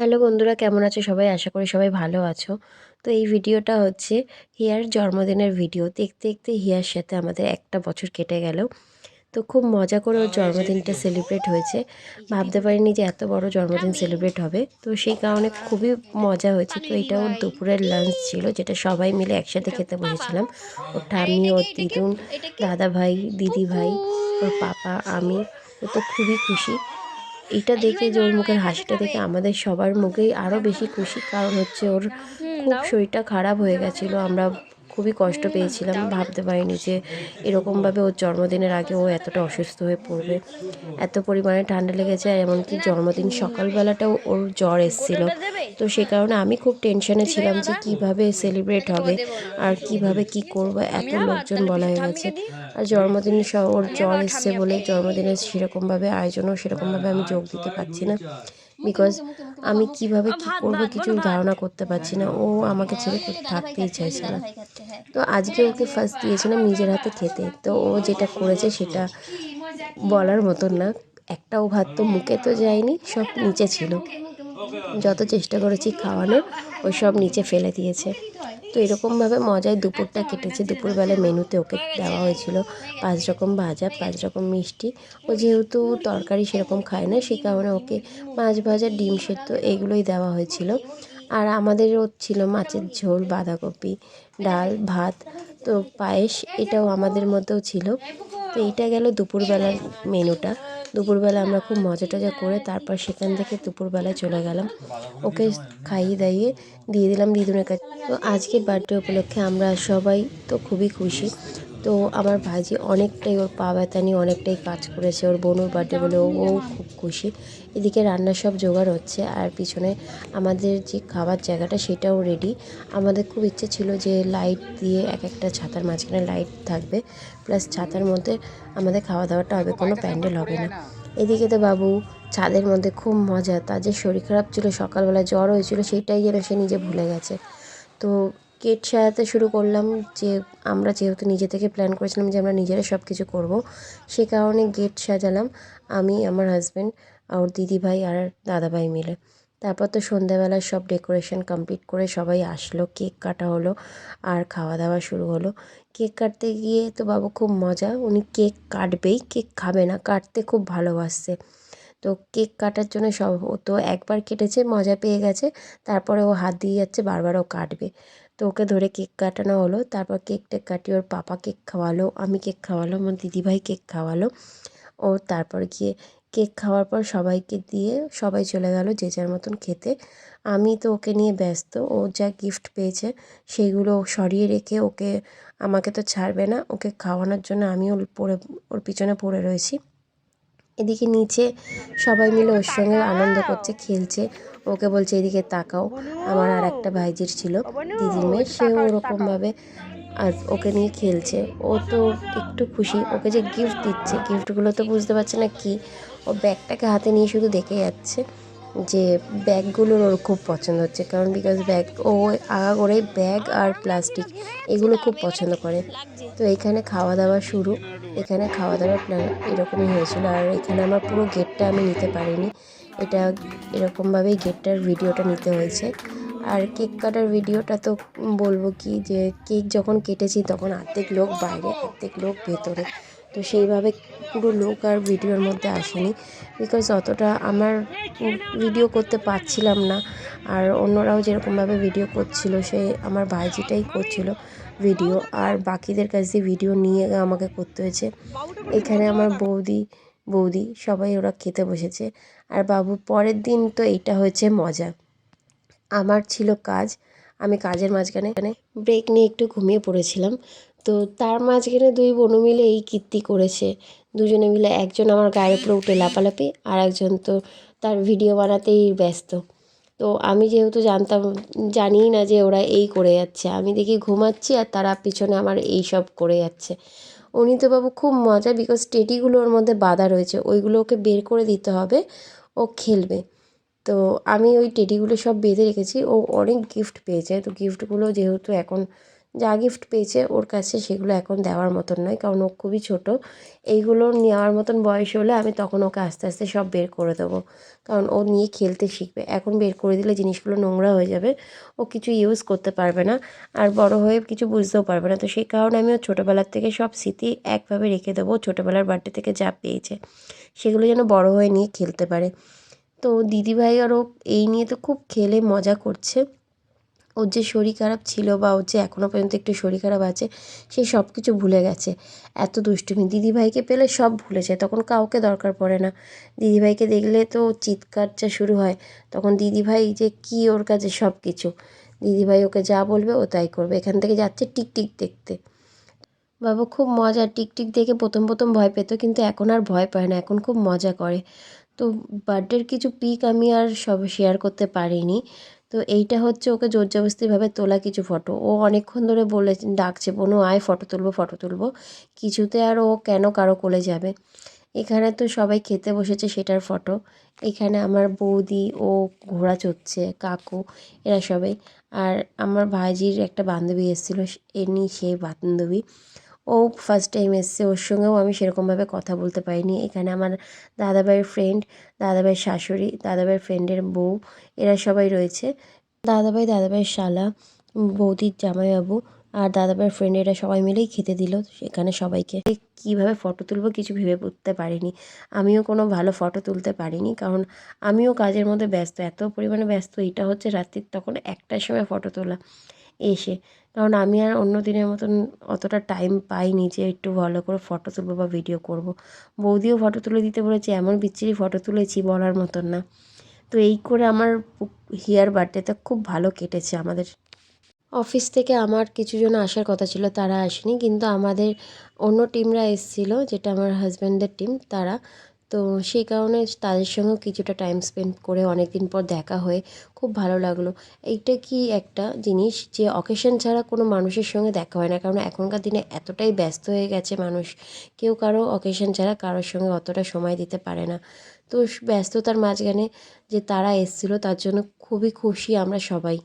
Hello বন্ধুরা, কেমন আছো সবাই? আশা করি সবাই ভালো আছো। তো এই ভিডিওটা হচ্ছে হিয়ার জন্মদিনের ভিডিও। দেখতে দেখতে হিয়ার সাথে আমাদের একটা বছর কেটে গেল। তো খুব মজা করে ওর জন্মদিনটা সেলিব্রেট হয়েছে। ভাবতে পারিনি যে এত বড় জন্মদিন সেলিব্রেট হবে। তো সেই কারণে খুবই মজা হয়েছে। তো এটা ওর দুপুরের লাঞ্চ ছিল, যেটা সবাই মিলে একসাথে খেতে বসেছিলাম। ওর ঠাম্মি, ওর দিদুন, দাদা ভাই, দিদি ভাই, ওর পাপা, আমি। ও তো খুবই খুশি। এইটা দেখে, যে ওর মুখের হাসিটা দেখে আমাদের সবার মুখেই আরও বেশি খুশি। কারণ হচ্ছে ওর খুব দাও। শরীরটা খারাপ হয়ে গেছিলো। আমরা খুবই কষ্ট পেয়েছিলাম। দাও না। ভাবতে পারিনি যে এরকমভাবে ওর জন্মদিনের আগে ও এতটা অসুস্থ হয়ে পড়বে। এত পরিমাণে ঠান্ডা লেগেছে, আর এমনকি না, জন্মদিন সকালবেলাটাও ওর জ্বর এসেছিলো। বোতলটা দেবে? তো সে কারণে আমি খুব টেনশনে ঠিক আছে ছিলাম যে দাদা। কিভাবে সেলিব্রেট ও হবে দেবো না। আর কিভাবে কি করব। আমি এত আবার লোকজন তাহলে বলা হয়ে গেছে। ঠাম্মিকে দিই। আর জন্মদিন ওর আমি জ্বর আবার এসছে ঠাম্মি বলে আপা। জন্মদিনের সেরকমভাবে আয়োজনও সেরকমভাবে আমি যোগ দিতে পারছি না। মুখে বিকজ মুখে মুখে মুখে আমি মুখে কিভাবে কি ভাত করব ভাত কিছু বলো ভাত। ধারণা করতে পারছি না। ও আমাকে হ্যাঁ, ছেড়ে ওই যে দাদা ভাই থাকতেই খাচ্ছে, ওই যে চাইছে দাদা না। ভাই খাচ্ছে, হ্যাঁ। তো আজকে ওকে ফার্স্ট দিয়েছিলাম নিজের হাতে খেতে। তো ও যেটা করেছে সেটা বলার মতন না। একটাও ভাত তো মুখে তো যায়নি, সব নিচে ছিল। মুখে মুখে মুখে মুখে যত চেষ্টা করেছি খাওয়ানোর, ওই সব নিচে ফেলে দিয়েছে। তো এরকমভাবে মজায় দুপুরটা কেটেছে। দুপুরবেলায় মেনুতে ওকে দেওয়া হয়েছিল 5 রকম ভাজা, 5 রকম মিষ্টি। ও যেহেতু তরকারি সেরকম খায় না, সে কারণে ওকে মাছ ভাজা, ডিম সেদ্ধ এগুলোই দেওয়া হয়েছিল। আর আমাদেরও ছিল মাছের ঝোল, বাঁধাকপি, ডাল, ভাত, তো পায়েস এটাও আমাদের মধ্যেও ছিল। তো এইটা গেল দুপুরবেলার মেনুটা। দুপুরবেলা আমরা খুব মজা টজা করে তারপর সেখান থেকে দুপুরবেলায় চলে গেলাম। ওকে খাইয়ে দাইয়ে দিয়ে দিলাম দিদুনের কাছে। তো আজকে বার্থডে উপলক্ষে আমরা সবাই তো খুবই খুশি। তো আমার ভাইজি অনেকটাই ওর পা ব্যথা নিয়ে অনেকটাই কাজ করেছে। ওর বোনুর বার্থডে বলে ও খুব খুশি। এদিকে রান্নার সব জোগাড় হচ্ছে, আর পিছনে আমাদের যে খাবার জায়গাটা সেটাও রেডি। আমাদের খুব ইচ্ছে ছিল যে লাইট দিয়ে এক একটা ছাতার মাঝখানে লাইট থাকবে, প্লাস ছাতার মধ্যে আমাদের খাওয়া দাওয়াটা হবে, কোনো প্যান্ডেল হবে না। এদিকে তো বাবু ছাদের মধ্যে খুব মজা। তার যে শরীর খারাপ ছিল, সকালবেলা জ্বর হয়েছিল, সেইটাই যেন সে নিজে ভুলে গেছে। তো গেট সাজাতে শুরু করলাম। যে আমরা যেহেতু নিজে থেকে প্ল্যান করেছিলাম যে আমরা নিজেরা সব কিছু করব, সে কারণে গেট সাজালাম আমি, আমার হাজব্যান্ড, আর দিদিভাই আর দাদাভাই মিলে। তারপর তো সন্ধ্যাবেলায় সব ডেকোরেশন কমপ্লিট করে সবাই আসলো, কেক কাটা হলো, আর খাওয়া দাওয়া শুরু হলো। কেক কাটতে গিয়ে তো বাবু খুব মজা, উনি কেক কাটবেই, কেক খাবে না, কাটতে খুব ভালোবাসছে। তো কেক কাটার জন্য সব, ও তো একবার কেটেছে, মজা পেয়ে গেছে, তারপরে ও হাত দিয়ে যাচ্ছে, বারবার ও কাটবে। তো ওকে ধরে কেক কাটানো হলো। তারপর কেক টেক কাটিয়ে ওর পাপা কেক খাওয়ালো, আমি কেক খাওয়ালো, আমার দিদিভাই কেক খাওয়ালো। ও তারপর গিয়ে কেক খাওয়ার পর সবাইকে দিয়ে সবাই চলে গেল যে যার মতন খেতে। আমি তো ওকে নিয়ে ব্যস্ত। ও যা গিফট পেয়েছে সেইগুলো সরিয়ে রেখে ওকে, আমাকে তো ছাড়বে না, ওকে খাওয়ানোর জন্য আমি ওর পিছনে পড়ে রয়েছি। এদিকে নিচে সবাই মিলে ওর সঙ্গে আনন্দ করছে, খেলছে। ওকে বলছে এদিকে তাকাও। বনু, আমার আর একটা ভাইজির ছিল, ও বনু, দিদির মেয়ে, একটু সেও তাকাও, একটু তাকাও। ওরকমভাবে আর ওকে নিয়ে খেলছে। ও তো একটু খুশি, ওকে যে গিফট দিচ্ছে, গিফটগুলো তো বুঝতে পারছে না কি। ও ব্যাগটাকে হাতে নিয়ে শুধু দেখে যাচ্ছে যে ব্যাগগুলোর ওর খুব পছন্দ হচ্ছে। কারণ বিকজ ব্যাগ, ও আগাগোড়াই ব্যাগ আর প্লাস্টিক এগুলো খুব পছন্দ করে। লাগছে। তো এখানে খাওয়া দাওয়া শুরু। এখানে খাওয়া দাওয়ার প্ল্যান এরকমই হয়েছিল। আর এখানে আমার পুরো গেটটা আমি নিতে পারিনি, এটা এরকমভাবেই গেটটার ভিডিওটা নিতে হয়েছে। আর কেক কাটার ভিডিওটা তো বলবো কি, যে কেক যখন কেটেছি তখন অর্ধেক লোক বাইরে, অর্ধেক লোক ভেতরে। তো সেইভাবে পুরো লোক আর ভিডিওর মধ্যে আসেনি, বিকজ অতটা আমার ভিডিও করতে পারছিলাম না। আর অন্যরাও যেরকমভাবে ভিডিও করছিল, সে আমার ভাইজিটাই করছিল ভিডিও, আর বাকিদের কাছ দিয়ে ভিডিও নিয়ে আমাকে করতে হয়েছে। এখানে আমার বৌদি সবাই ওরা খেতে বসেছে। আর বাবু পরের দিন তো এইটা হয়েছে মজা। আমার ছিল কাজ, আমি কাজের মাঝখানে ব্রেক নিয়ে একটু ঘুমিয়ে পড়েছিলাম। তো তার মাঝখানে দুই বোনু মিলে এই কীর্তি করেছে। দুজনে মিলে, একজন আমার গায়ের উপরে উঠে লাপালাপি, আর একজন তো তার ভিডিও বানাতেই ব্যস্ত। তো আমি যেহেতু জানিই না যে ওরা এই করে যাচ্ছে, আমি দেখি ঘুমাচ্ছি আর তারা পিছনে আমার এই সব করে যাচ্ছে। উনি তো বাবু খুব মজা, বিকজ টেডিগুলো ওর মধ্যে বাঁধা রয়েছে, ওইগুলো ওকে বের করে দিতে হবে, ও খেলবে। তো আমি ওই টেডিগুলো সব বেঁধে রেখেছি। ও অনেক গিফট পেয়েছে। তো গিফটগুলো যেহেতু এখন যা গিফট পেয়েছে ওর কাছে সেগুলো এখন দেওয়ার মতন নয়, কারণ ও খুবই ছোট। এইগুলো নেওয়ার মতন বয়স হলে আমি তখন ওকে আস্তে আস্তে সব বের করে দেবো, কারণ ও নিয়ে খেলতে শিখবে। এখন বের করে দিলে জিনিসগুলো নোংরা হয়ে যাবে, ও কিছু ইউজ করতে পারবে না, আর বড় হয়ে কিছু বুঝতেও পারবে না। তো সেই কারণে আমি ওর ছোটোবেলার থেকে সব স্মৃতি একভাবে রেখে দেবো। ছোটোবেলার বার্থডে থেকে যা পেয়েছে সেগুলো যেন বড় হয়ে নিয়ে খেলতে পারে। তো দিদিভাই আরও এই নিয়ে তো খুব খেলে মজা করছে। ওর যে শরীর খারাপ ছিল বা ওর যে এখনও পর্যন্ত একটু শরীর খারাপ আছে, সে সব কিছু ভুলে গেছে। এত দুষ্টুমি, দিদিভাইকে পেলে সব ভুলে যায়, তখন কাউকে দরকার পড়ে না। দিদিভাইকে দেখলে তো চিৎকার যা শুরু হয়, তখন দিদিভাই যে কী ওর কাছে সব কিছু। দিদিভাই ওকে যা বলবে ও তাই করবে। এখান থেকে যাচ্ছে টিকটিক দেখতে। বাবা খুব মজা, টিকটিক দেখে প্রথম প্রথম ভয় পেত, কিন্তু এখন আর ভয় পায় না, এখন খুব মজা করে। তো বার্থডের কিছু পিক আমি আর সব শেয়ার করতে পারিনি। তো এইটা হচ্ছে ওকে জোরজবস্তিভাবে তোলা কিছু ফটো। ও অনেকক্ষণ ধরে ডাকছে, বোনু আয় ফটো তুলবো ফটো তুলবো, কিছুতে আর ও কেন কারো কোলে যাবে। এখানে তো সবাই খেতে বসেছে সেটার ফটো। এখানে আমার বৌদি ও ঘোড়া চড়ছে, কাকু এরা সবাই। আর আমার ভাইজির একটা বান্ধবী এসেছিলো, সেই বান্ধবী। ও ফার্স্ট টাইম এসছে, ওর সঙ্গেও আমি সেরকমভাবে কথা বলতে পারিনি। এখানে আমার দাদাভাইয়ের ফ্রেন্ড, দাদাভাইয়ের শাশুড়ি, দাদাভাইয়ের ফ্রেন্ডের বউ, এরা সবাই রয়েছে। দাদাভাই, দাদাভাইয়ের শালা, বৌদির জামাইবাবু আর দাদাভাইয়ের ফ্রেন্ড, এরা সবাই মিলেই খেতে দিল সেখানে সবাইকে। কীভাবে ফটো তুলবো কিছু ভেবে উঠতে পারিনি। আমিও কোনো ভালো ফটো তুলতে পারিনি, কারণ আমিও কাজের মধ্যে ব্যস্ত, এত পরিমাণে ব্যস্ত। এটা হচ্ছে রাত্রির তখন 1টার সময় ফটো তোলা এসে, কারণ আমি আর অন্য দিনের মতন অতটা টাইম পাইনি যে একটু ভালো করে ফটো তুলবো বা ভিডিও করব। বৌদিও ফটো তুলে দিতে বলেছে, এমন বিচ্ছিরি ফটো তুলেছি বলার মতন না। তো এই করে আমার হিয়ার বার্থডেটা খুব ভালো কেটেছে আমাদের। অফিস থেকে আমার কিছুজন আসার কথা ছিল, তারা আসেনি, কিন্তু আমাদের অন্য টিমরা এসেছিলো, যেটা আমার হাজব্যান্ডের টিম, তারা। তো সেই কারণে তাদের সঙ্গেও কিছুটা টাইম স্পেন্ড করে অনেক দিন পর দেখা হয়ে খুব ভালো লাগলো। এইটা কি একটা জিনিস যে অকেশন ছাড়া কোনো মানুষের সঙ্গে দেখা হয় না, কারণ এখনকার দিনে এতটাই ব্যস্ত হয়ে গেছে মানুষ, কেউ কারো অকেশন ছাড়া কারোর সঙ্গে অতটা সময় দিতে পারে না। তো ব্যস্ততার মাঝখানে যে তারা এসেছিলো তার জন্য খুবই খুশি আমরা সবাই।